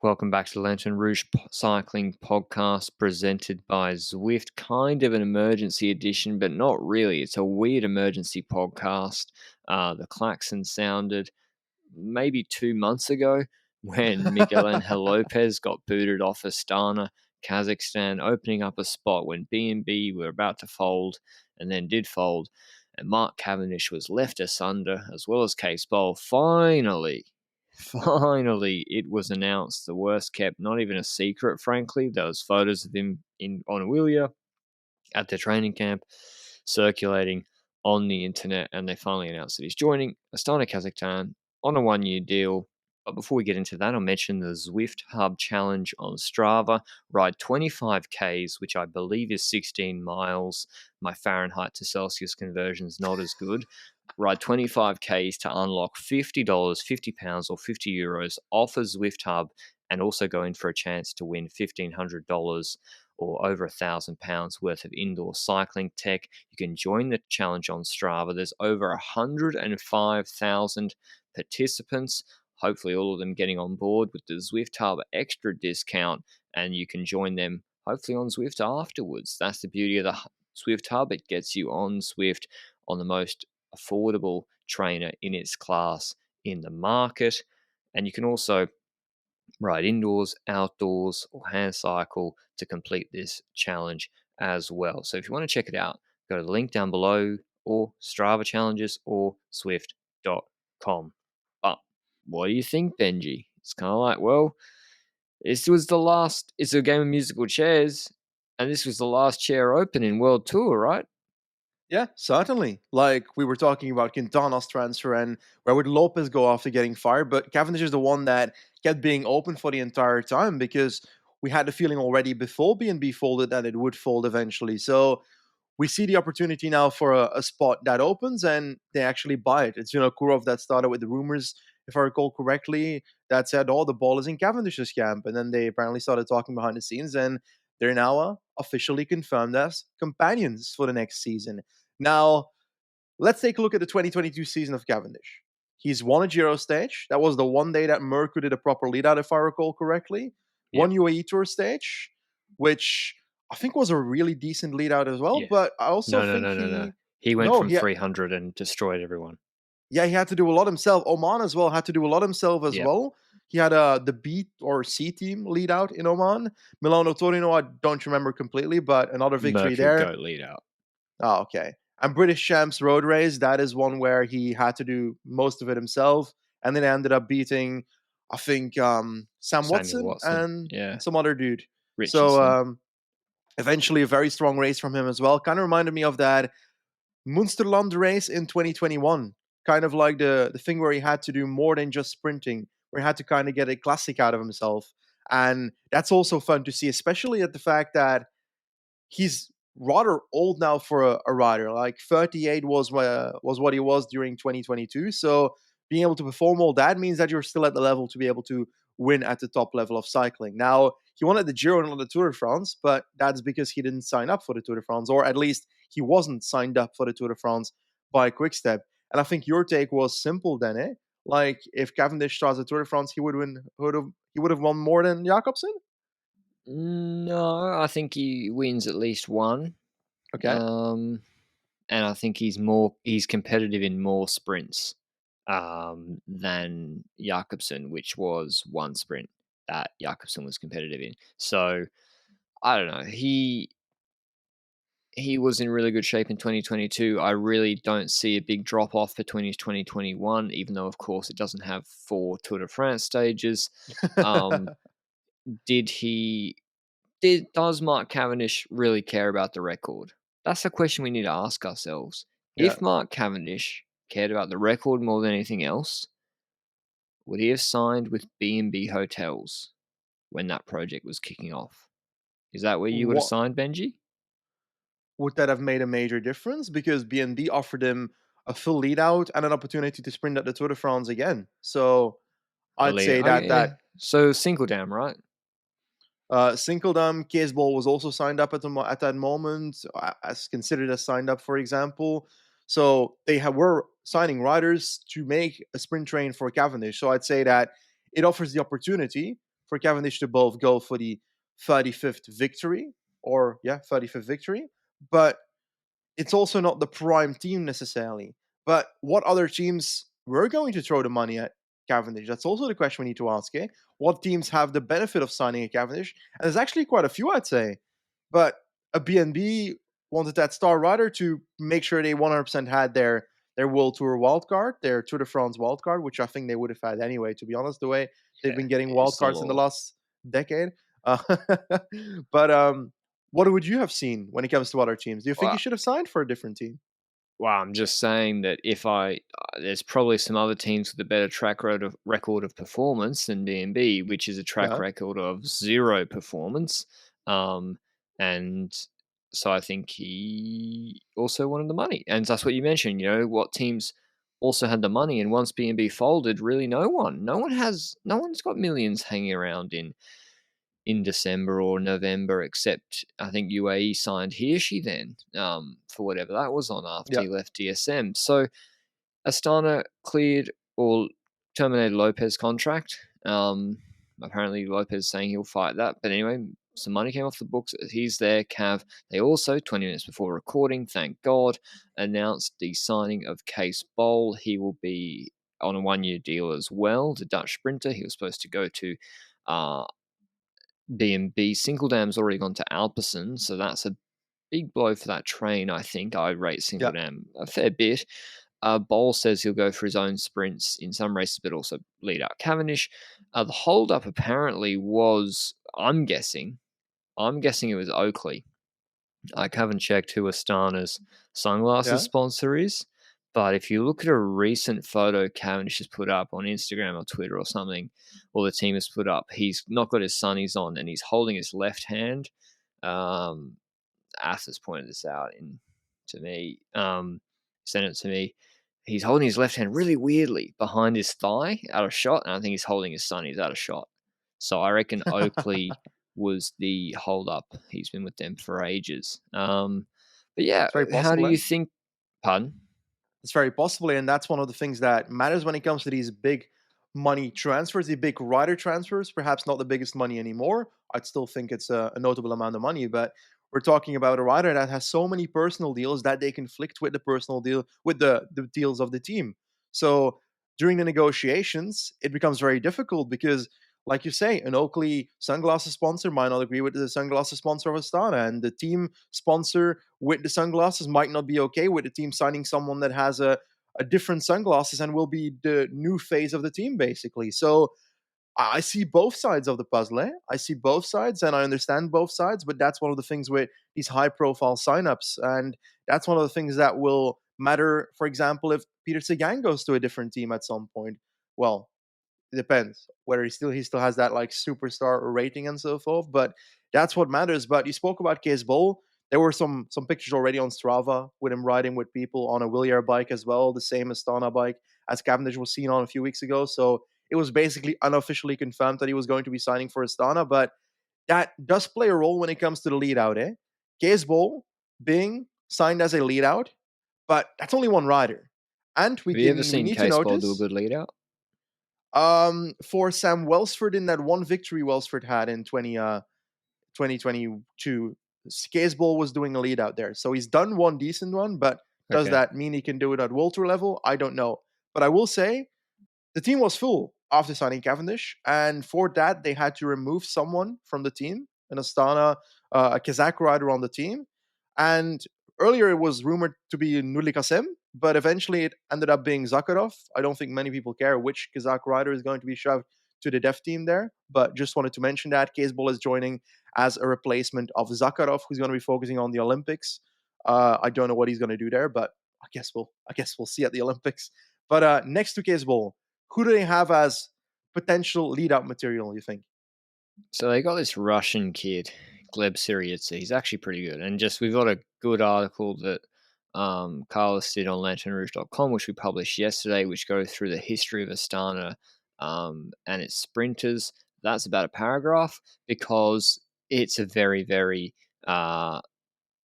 Welcome back to the Lanterne Rouge Cycling Podcast presented by Zwift. Kind of an emergency edition, but not really. It's a weird emergency podcast. The klaxon sounded maybe 2 months ago when Miguel Angel Lopez got booted off Astana, Kazakhstan, opening up a spot when BNB were about to fold and then did fold. And Mark Cavendish was left asunder, as well as Case Bowl. Finally, it was announced. The worst kept, not even a secret, frankly. There was photos of him on Awilia at the training camp circulating on the internet, and they finally announced that he's joining Astana, Kazakhstan on a 1-year deal. But before we get into that, I'll mention the Zwift Hub Challenge on Strava. Ride 25 Ks, which I believe is 16 miles. My Fahrenheit to Celsius conversion is not as good. Ride 25 Ks to unlock $50, £50 or €50 off a Zwift Hub, and also go in for a chance to win $1,500 or over £1,000 worth of indoor cycling tech. You can join the challenge on Strava. There's over 105,000 participants, hopefully all of them getting on board with the Zwift Hub extra discount, and you can join them hopefully on Zwift afterwards. That's the beauty of the Zwift Hub. It gets you on Zwift on the most affordable trainer in its class in the market. And you can also ride indoors, outdoors, or hand cycle to complete this challenge as well. So if you want to check it out, go to the link down below, or Strava Challenges, or Zwift.com. But what do you think, Benji? It's kind of like, well, it's a game of musical chairs, and this was the last chair open in World Tour, right? Yeah, certainly. Like we were talking about Quintana's transfer and where would Lopez go after getting fired, but Cavendish is the one that kept being open for the entire time because we had the feeling already before BNB folded that it would fold eventually. So we see the opportunity now for a spot that opens and they actually buy it. It's Kurov that started with the rumors, if I recall correctly, that said, oh, the ball is in Cavendish's camp. And then they apparently started talking behind the scenes and they're now officially confirmed as companions for the next season. Now, let's take a look at the 2022 season of Cavendish. He's won a Giro stage. That was the one day that Merckx did a proper lead out, if I recall correctly. Yep. One UAE Tour stage, which I think was a really decent lead out as well. Yeah. But I also No. He went from 300 and destroyed everyone. Yeah, he had to do a lot himself. Oman as well had to do a lot himself as well. He had the B or C team lead out in Oman. Milano Torino, I don't remember completely, but another victory there. Go lead out. Oh, okay. And British Champs Road Race, that is one where he had to do most of it himself. And then ended up beating, I think, Sam Watson and some other dude. Richardson. So eventually a very strong race from him as well. Kind of reminded me of that Munsterland race in 2021. Kind of like the thing where he had to do more than just sprinting, where he had to kind of get a classic out of himself. And that's also fun to see, especially at the fact that he's rather old now for a rider. Like 38 was what he was during 2022. So being able to perform all that means that you're still at the level to be able to win at the top level of cycling. Now, he won at the Giro and not the Tour de France, but that's because he didn't sign up for the Tour de France, or at least he wasn't signed up for the Tour de France by Quickstep. And I think your take was simple then, eh? Like if Cavendish starts the Tour de France, he would have won more than Jakobsen? No, I think he wins at least one. Okay. And I think he's competitive in more sprints than Jakobsen, which was one sprint that Jakobsen was competitive in. So I don't know. He was in really good shape in 2022. I really don't see a big drop off for 2021, even though, of course, it doesn't have 4 Tour de France stages. Does Mark Cavendish really care about the record? That's a question we need to ask ourselves. Yeah. If Mark Cavendish cared about the record more than anything else, would he have signed with BNB Hotels when that project was kicking off? Is that where you would have signed, Benji? Would that have made a major difference? Because BNB offered him a full lead out and an opportunity to sprint at the Tour de France again. So I'd say that. So Sinkeldam, right? Sinkeldam, Keesbol was also signed up at that moment, as considered as signed up, for example. So they were signing riders to make a sprint train for Cavendish. So I'd say that it offers the opportunity for Cavendish to both go for the 35th victory, or yeah, 35th victory, but it's also not the prime team necessarily. But what other teams were going to throw the money at Cavendish? That's also the question we need to ask. What teams have the benefit of signing a Cavendish? And there's actually quite a few, I'd say. But a BNB wanted that star rider to make sure they 100% had their World Tour wildcard, their Tour de France wildcard, which I think they would have had anyway, to be honest, the way they've Yeah, been getting it's the wildcards in the law. last decade. Uh, but what would you have seen when it comes to other teams? Do you think Well, he should have signed for a different team? Well, I'm just saying that if there's probably some other teams with a better record of performance than BNB, which is a track Yeah, record of zero performance. And so I think he also wanted the money. And that's what you mentioned, what teams also had the money. And once BNB folded, really no one's got millions hanging around in December or November, except I think UAE signed Hirschi then for whatever that was on after yeah, he left DSM. So Astana cleared or terminated Lopez contract. Apparently Lopez saying he'll fight that. But anyway, some money came off the books. He's there, Cav. They also, 20 minutes before recording, thank God, announced the signing of Case Bowl. He will be on a 1-year deal as well. The Dutch sprinter. He was supposed to go to BNB. Singeldam's already gone to Alpecin, so that's a big blow for that train, I think. I rate yeah. Singeldam a fair bit. Bol says he'll go for his own sprints in some races, but also lead out Cavendish. The hold-up apparently was, I'm guessing it was Oakley. I haven't checked who Astana's sunglasses Yeah. sponsor is, but if you look at a recent photo Cavendish has put up on Instagram or Twitter or something, or the team has put up, he's not got his sunnies on and he's holding his left hand. Ath has pointed this out to me, sent it to me. He's holding his left hand really weirdly behind his thigh out of shot, and I think he's holding his sunnies out of shot. So I reckon Oakley was the hold up. He's been with them for ages. But yeah, It's very how do possible, you think? Pardon? It's very possible, and that's one of the things that matters when it comes to these big money transfers, the big rider transfers. Perhaps not the biggest money anymore. I'd still think it's a notable amount of money, but we're talking about a rider that has so many personal deals that they conflict with the personal deal with the deals of the team. So during the negotiations, it becomes very difficult because, like you say, an Oakley sunglasses sponsor might not agree with the sunglasses sponsor of Astana, and the team sponsor with the sunglasses might not be okay with the team signing someone that has a different sunglasses and will be the new phase of the team, basically. So I see both sides of the puzzle. I see both sides and I understand both sides, but that's one of the things with these high profile signups. And that's one of the things that will matter, for example, if Peter Sagan goes to a different team at some point. Well, it depends whether he still has that like superstar rating and so forth. But that's what matters. But you spoke about Case Bowl. There were some pictures already on Strava with him riding with people on a Willier bike as well, the same Astana bike as Cavendish was seen on a few weeks ago. So it was basically unofficially confirmed that he was going to be signing for Astana. But that does play a role when it comes to the lead out. Case Bowl being signed as a lead out, but that's only one rider. And we Have you ever can we seen need to Case Bowl do a notice good lead out? for Sam Welsford in that one victory Welsford had in 2022, Scaseball was doing a lead out there. So he's done one decent one, but does Okay. that mean he can do it at World Tour level? I don't know. But I will say the team was full after signing Cavendish, and for that they had to remove someone from the team, an Astana, a Kazakh rider on the team. And earlier it was rumored to be Nurli Kasem, but eventually it ended up being Zakharov. I don't think many people care which Kazakh rider is going to be shoved to the dev team there, but just wanted to mention that Caseball is joining as a replacement of Zakharov, who's going to be focusing on the Olympics. I don't know what he's going to do there, but I guess we'll see at the Olympics. But next to Caseball, who do they have as potential lead out material, you think? So they got this Russian kid, Gleb Syriitsa. He's actually pretty good. And just we've got a good article that Carlos did on lanternrouge.com, which we published yesterday, which goes through the history of Astana and its sprinters. That's about a paragraph because it's a very, very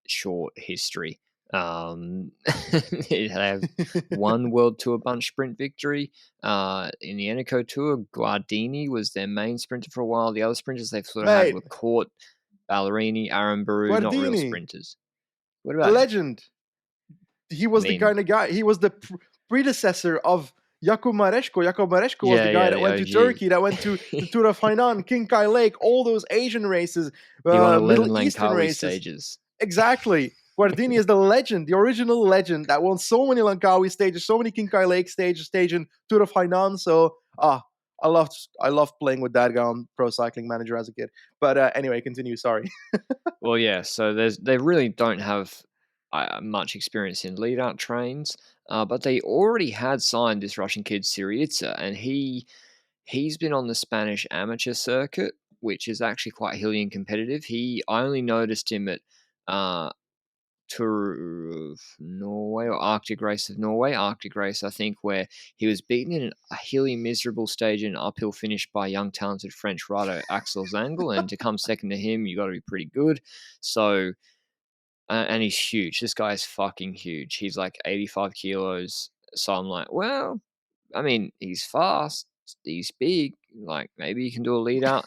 short history. They have one World Tour bunch sprint victory. In the Eneco Tour, Guardini was their main sprinter for a while. The other sprinters they've sort of had Mate, were Court, Ballerini, Aaron Baru, not real Guardini, sprinters. What about him? legend. He I was the mean, kind of guy. He was the predecessor of Jakub Mareshko. Jakub Mareshko was the guy that the went to OG. Turkey, that went to the Tour of Hainan, Kinkai Lake, all those Asian races, He won Middle 11 Eastern Langkawi races. stages. Exactly. Guardini is the legend, the original legend that won so many Langkawi stages, so many Kinkai Lake stages, stage in Tour of Hainan. So, I loved playing with that guy on Pro Cycling Manager as a kid. But anyway, continue. Sorry. Well, yeah. So they really don't have much experience in lead-out trains, but they already had signed this Russian kid Syriza, and he's been on the Spanish amateur circuit, which is actually quite hilly and competitive. I only noticed him at Tour of Norway or Arctic Race of Norway, Arctic Race, I think, where he was beaten in a hilly, miserable stage and uphill finish by young, talented French rider Axel Zangel. And to come second to him, you got to be pretty good. So, and he's huge. This guy is fucking huge. He's like 85 kilos. So I'm like, well, I mean, he's fast, he's big. Like, maybe he can do a lead out.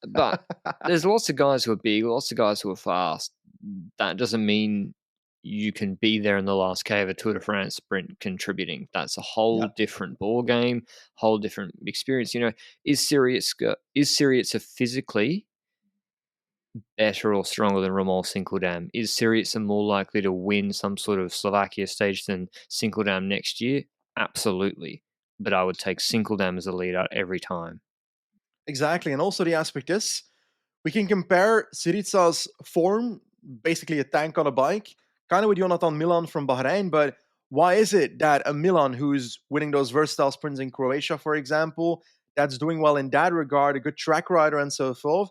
But there's lots of guys who are big, lots of guys who are fast. That doesn't mean you can be there in the last K of a Tour de France sprint contributing. That's a whole different ball game, whole different experience. You know, is Syriza physically better or stronger than Romain Sinkeldam? Is Syriza more likely to win some sort of Slovakia stage than Sinkeldam next year? Absolutely. But I would take Sinkeldam as a leader every time. Exactly. And also the aspect is, we can compare Syriza's form, basically a tank on a bike, kind of with Jonathan Milan from Bahrain. But why is it that a Milan who's winning those versatile sprints in Croatia, for example, that's doing well in that regard, a good track rider and so forth,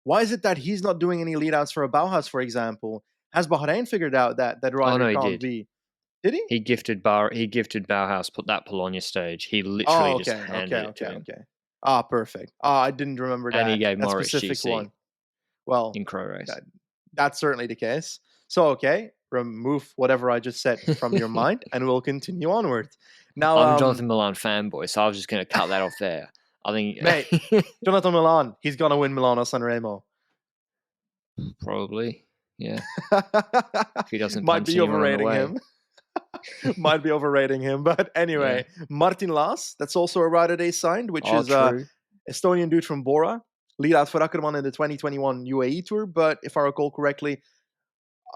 why is it that he's not doing any leadouts for a Bauhaus, for example? Has Bahrain figured out that that Oh rider no, he can't did. be? Did he? He gifted Bauhaus put that Bologna stage. He literally Oh, just okay, handed it to him, okay. Perfect. I didn't remember and he that gave Morris specific GC one. Well, in Crow Race. that's certainly the case. So, okay, remove whatever I just said from your mind, and we'll continue onward. Now, I'm a Jonathan Milan fanboy, so I was just going to cut that off there. I think, mate, Jonathan Milan, he's gonna win Milano Sanremo. probably, yeah. If he doesn't Might punch be anyone on the overrating way. him. Might be overrating him, but anyway, Martin Las, that's also a rider they signed, which is true. Estonian dude from Bora, lead out for Ackermann in the 2021 UAE Tour. But if I recall correctly,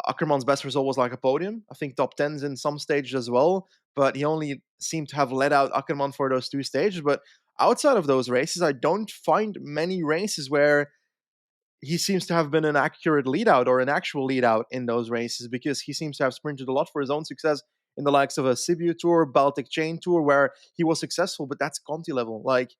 Ackermann's best result was like a podium. I think top 10s in some stages as well, but he only seemed to have led out Ackermann for those two stages. But outside of those races, I don't find many races where he seems to have been an accurate lead out or an actual lead out in those races, because he seems to have sprinted a lot for his own success in the likes of a Sibiu Tour, Baltic Chain Tour, where he was successful, but that's Conti level. Like,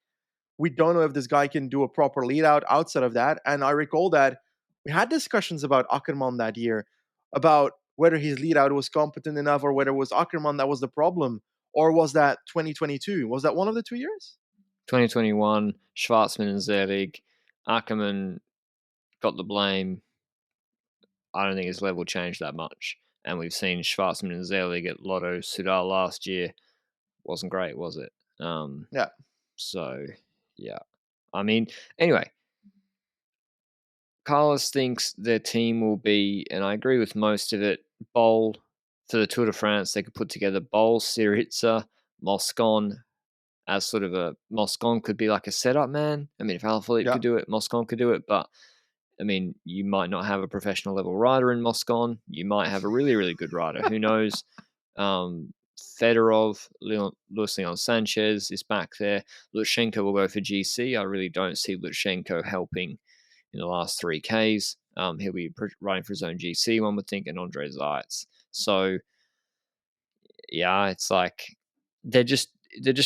we don't know if this guy can do a proper lead out outside of that. And I recall that we had discussions about Ackermann that year, about whether his lead out was competent enough or whether it was Ackermann that was the problem. Or was that 2022? Was that one of the 2 years? 2021, Schwarzman and Zelig. Ackermann got the blame. I don't think his level changed that much. And we've seen Schwarzman and Zelig at Lotto Sudal last year. Wasn't great, was it? Yeah. So, yeah. I mean, anyway, Carlos thinks their team will be, and I agree with most of it, Boll for the Tour de France. They could put together Boll, Syriza, Moscon as sort of a Moscon could be like a setup man. I mean, if Alaphilippe could do it, Moscon could do it. But I mean, you might not have a professional level rider in Moscon. You might have a really, really good rider. Who knows? Fedorov, Luis Leon Sanchez is back there. Lutsenko will go for GC. I really don't see Lutsenko helping in the last 3Ks. He'll be riding for his own GC, one would think, and Andre Zeitz. So, yeah, it's like they're just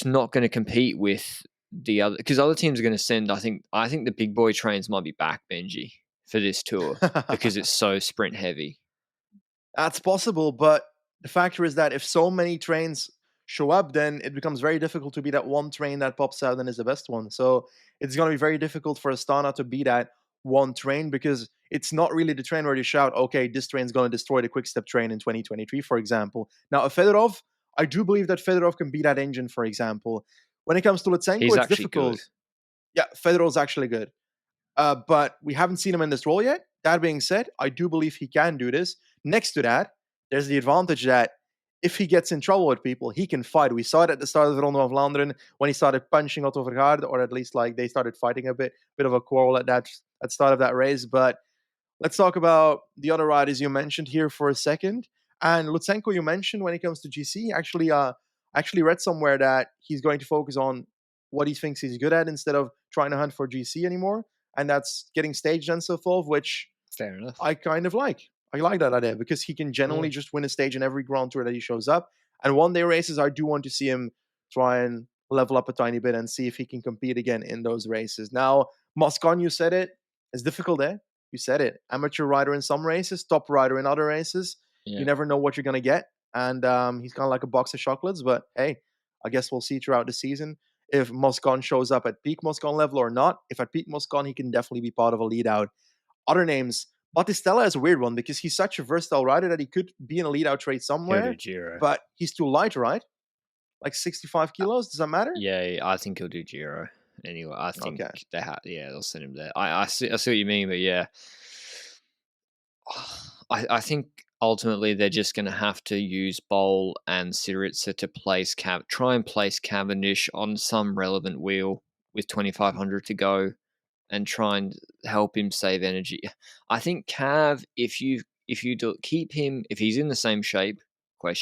not going to compete with the other, because other teams are going to send. I think the big boy trains might be back, Benji, for this tour because it's so sprint heavy. That's possible, but the factor is that if so many trains show up, then it becomes very difficult to be that one train that pops out and is the best one. So it's going to be very difficult for Astana to be that one train, because it's not really the train where you shout, okay, this train's going to destroy the quick step train in 2023, for example. Now, a Fedorov, I do believe that Fedorov can be that engine, for example. When it comes to Lutsenko, He's it's actually good. difficult. Yeah, Fedorov's actually good. But we haven't seen him in this role yet. That being said, I do believe he can do this. Next to that, there's the advantage that if he gets in trouble with people, he can fight. We saw it at the start of the Ronde van Vlaanderen when he started punching Otto Vergaard, or at least like they started fighting a bit of a quarrel at the start of that race. But let's talk about the other riders you mentioned here for a second. And Lutsenko, you mentioned when it comes to GC, actually read somewhere that he's going to focus on what he thinks he's good at instead of trying to hunt for GC anymore. And that's getting staged and so forth, which Fair enough. I kind of like. I like that idea because he can generally just win a stage in every Grand Tour that he shows up. And one day races, I do want to see him try and level up a tiny bit and see if he can compete again in those races. Now, Moscon, you said it. It's difficult, eh? You said it. Amateur rider in some races, top rider in other races. Yeah. You never know what you're going to get. And he's kind of like a box of chocolates. But hey, I guess we'll see throughout the season if Moscon shows up at peak Moscon level or not. If at peak Moscon, he can definitely be part of a lead out. Other names, Battistella is a weird one because he's such a versatile rider that he could be in a lead out trade somewhere. Giro. But he's too light, right? Like 65 kilos. Does that matter? Yeah, I think he'll do Giro. Anyway, I think they'll send him there. I see what you mean, but yeah. I think ultimately they're just going to have to use Bowl and Syriza to try and place Cavendish on some relevant wheel with 2,500 to go and try and help him save energy. I think Cav, if you keep him, if he's in the same shape, like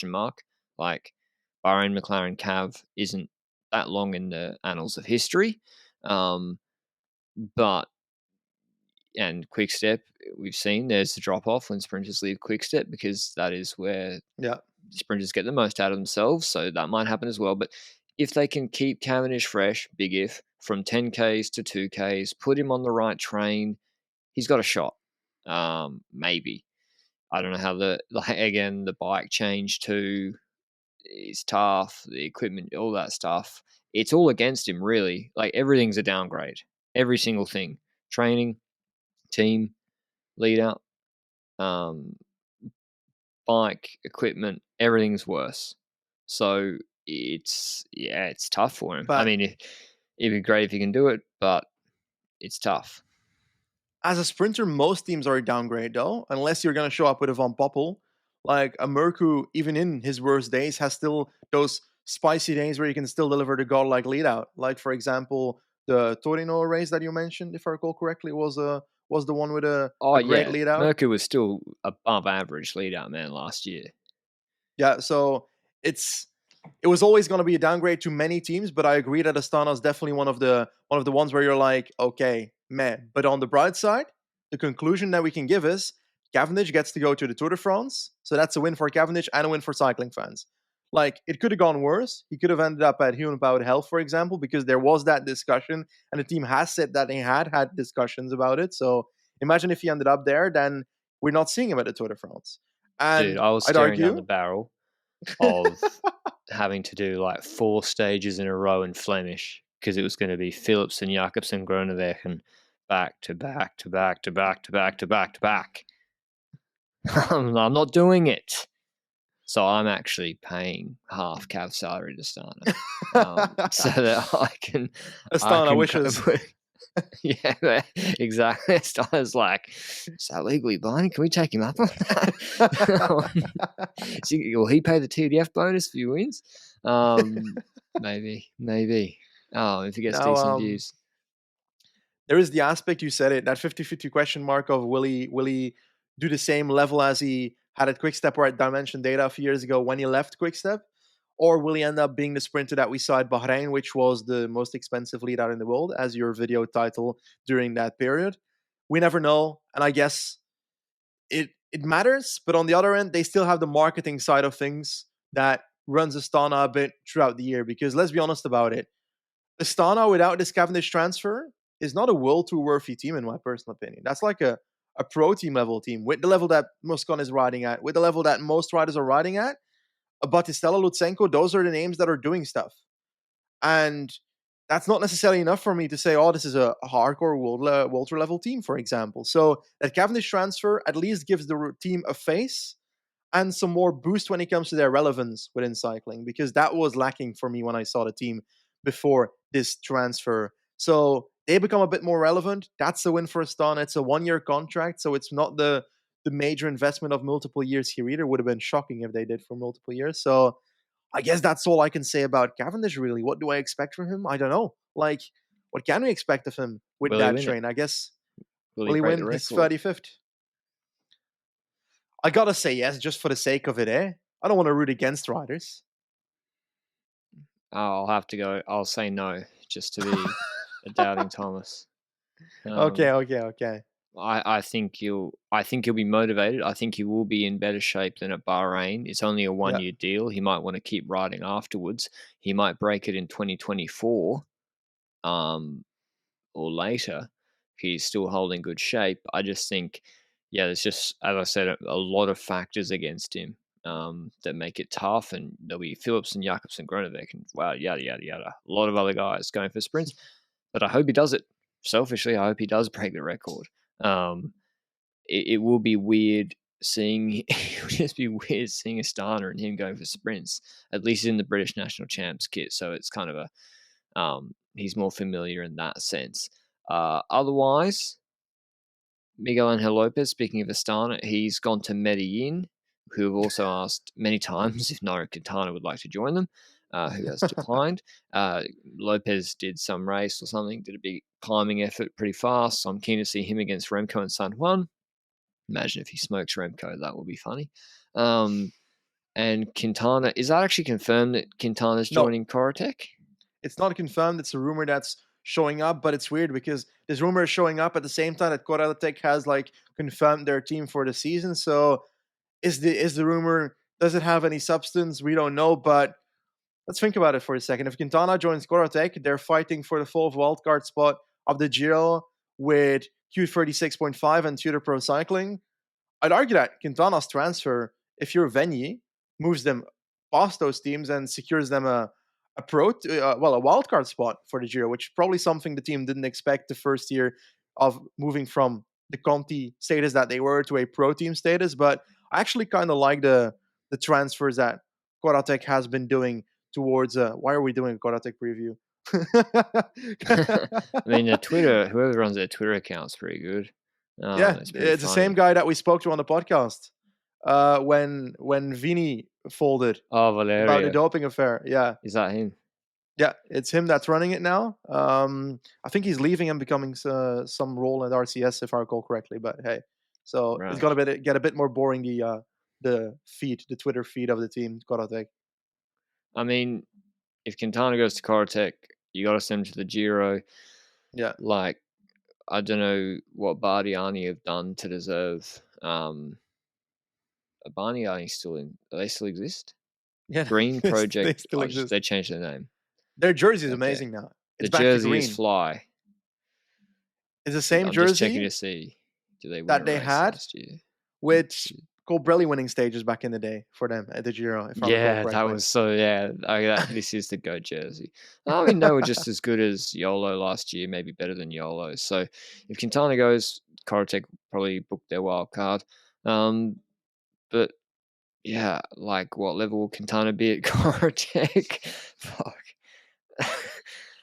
Bahrain McLaren Cav isn't that long in the annals of history, but and Quick Step, we've seen there's a drop off when sprinters leave Quick Step because that is where sprinters get the most out of themselves. So that might happen as well. But if they can keep Cavendish fresh, big if, from 10Ks to 2Ks, put him on the right train, he's got a shot. Maybe. I don't know how the bike change too is tough, the equipment, all that stuff. It's all against him, really. Like everything's a downgrade. Every single thing. Training, team, lead out, bike, equipment, everything's worse. So it's tough for him. But I mean, it'd be great if he can do it, but it's tough. As a sprinter, most teams are a downgrade though, unless you're going to show up with a Van Poppel. Like a Merku, even in his worst days, has still those spicy days where you can still deliver the godlike lead out. Like for example, the Torino race that you mentioned, if I recall correctly, was the one with a great lead out. Merku was still above average lead out man last year. Yeah, so it was always going to be a downgrade to many teams, but I agree that Astana is definitely one of the ones where you're like, okay, man. But on the bright side, the conclusion that we can give is Cavendish gets to go to the Tour de France, so that's a win for Cavendish and a win for cycling fans. Like, it could have gone worse. He could have ended up at Human Powered Health, for example, because there was that discussion, and the team has said that they had discussions about it. So imagine if he ended up there, then we're not seeing him at the Tour de France. And dude, I was staring down the barrel of having to do like 4 stages in a row in Flemish because it was going to be Phillips and Jakobsen Groeneweg and back to back to back to back to back to back to back. I'm not doing it. So I'm actually paying half Cav salary to Astana so that I can. Astana wishes. Yeah, exactly. Astana's like, is that legally binding? Can we take him up on that? Will he pay the TDF bonus if he wins? Maybe. If he gets decent views. There is the aspect, you said it, that 50-50 question mark of will he do the same level as he had at Quickstep or at Dimension Data a few years ago when he left Quickstep? Or will he end up being the sprinter that we saw at Bahrain, which was the most expensive lead out in the world, as your video title during that period? We never know. And I guess it matters. But on the other end, they still have the marketing side of things that runs Astana a bit throughout the year. Because let's be honest about it. Astana, without this Cavendish transfer, is not a World Tour worthy team, in my personal opinion. That's like a pro team level team with the level that Moscon is riding at, with the level that most riders are riding at. Battistella, Lutsenko, those are the names that are doing stuff. And that's not necessarily enough for me to say, oh, this is a hardcore Walter level team, for example. So that Cavendish transfer at least gives the team a face and some more boost when it comes to their relevance within cycling, because that was lacking for me when I saw the team before this transfer. So they become a bit more relevant. That's a win for Astana. It's a 1-year contract, so it's not the major investment of multiple years here either. Would have been shocking if they did for multiple years. So I guess that's all I can say about Cavendish, really. What do I expect from him? I don't know. Like, what can we expect of him with Will he that win it? train? I guess, Will will he he break the win his record? 35th? I gotta say yes, just for the sake of it, eh? I don't want to root against riders. I'll have to go. I'll say no, just to be a doubting Thomas. Okay. I think he'll be motivated. I think he will be in better shape than at Bahrain. It's only a Yeah. 1-year deal. He might want to keep riding afterwards. He might break it in 2024, or later. He's still holding good shape. I just think, there's just, as I said, a lot of factors against him that make it tough. And there'll be Phillips and Jakobsen, Groeneweg, and yada yada yada. A lot of other guys going for sprints, but I hope he does it. Selfishly, I hope he does break the record. It will be weird seeing. It would just be weird seeing Astana and him going for sprints. At least in the British national champs kit, so it's kind of a he's more familiar in that sense. Otherwise, Miguel Angel Lopez, speaking of Astana, he's gone to Medellin, who have also asked many times if Nairo Quintana would like to join them, who has declined. Lopez did some race or something, did a big climbing effort pretty fast, so I'm keen to see him against Remco and San Juan. Imagine if he smokes Remco, that would be funny. And Quintana, is that actually confirmed that Quintana's No, joining Corotec? it's not confirmed. It's a rumor that's showing up, but it's weird because this rumor is showing up at the same time that Corratec has like confirmed their team for the season. So is the rumor, does it have any substance? We don't know, but let's think about it for a second. If Quintana joins Corratec, they're fighting for the fourth wildcard spot of the Giro with Q36.5 and Tudor Pro Cycling. I'd argue that Quintana's transfer, if you're Venye, moves them past those teams and secures them a wildcard spot for the Giro, which is probably something the team didn't expect the first year of moving from the Conti status that they were to a pro team status. But I actually kind of like the transfers that Corratec has been doing towards. Why are we doing a Corratec preview? I mean, whoever runs their Twitter account's pretty good. Yeah, It's pretty it's the funny. same guy that we spoke to on the podcast when Vini folded Oh, about the Valerio. doping affair. Yeah, Is that him? yeah, it's him that's running it now. I think he's leaving and becoming some role at RCS, if I recall correctly. But hey, so it's Right. gonna get a bit more boring, the Twitter feed of the team. Corratec. I mean, if Quintana goes to Corotec, you got to send him to the Giro. Yeah, Like, I don't know what Bardiani have done to deserve. Are Bardiani still in? Do they still exist? yeah, Green they Project. still I just exist. they changed their name. Their jersey is Okay. amazing now. The It's back to jersey is green. fly. It's the same I'm just checking jersey to see, do they win that a they race had last year? with Colbrelli winning stages back in the day for them at the Giro, if I recall Yeah, that correctly. was so. Yeah, this is the GOAT jersey. I mean, they were just as good as YOLO last year, maybe better than YOLO. So if Quintana goes, Corotec probably booked their wild card. But yeah, like what level will Quintana be at Corotec? Fuck.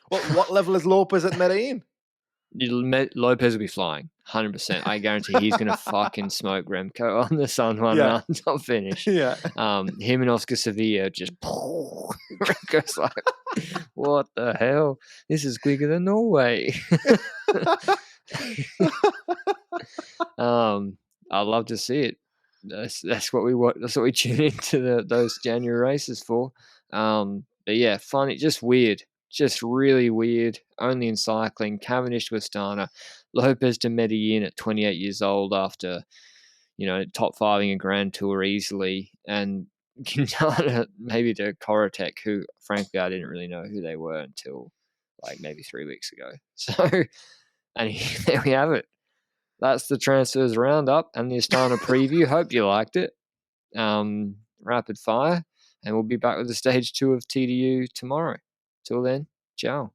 What level is Lopez at Medellin? Lopez will be flying, 100%. I guarantee he's gonna fucking smoke Remco on the San Juan Yeah. Mountaintop finish. Yeah. Him and Oscar Sevilla just Remco's like, what the hell? This is quicker than Norway. I'd love to see it. That's what we want. That's what we tune into those January races for. But yeah, funny, just weird. Just really weird. Only in cycling. Cavendish to Astana, Lopez to Medellin at 28 years old after, top fiving a Grand Tour easily, and Quintana maybe to Corotec, who frankly I didn't really know who they were until like maybe 3 weeks ago. So, and there we have it. That's the transfers roundup and the Astana preview. Hope you liked it. Rapid fire, and we'll be back with the stage 2 of TDU tomorrow. Till then, ciao.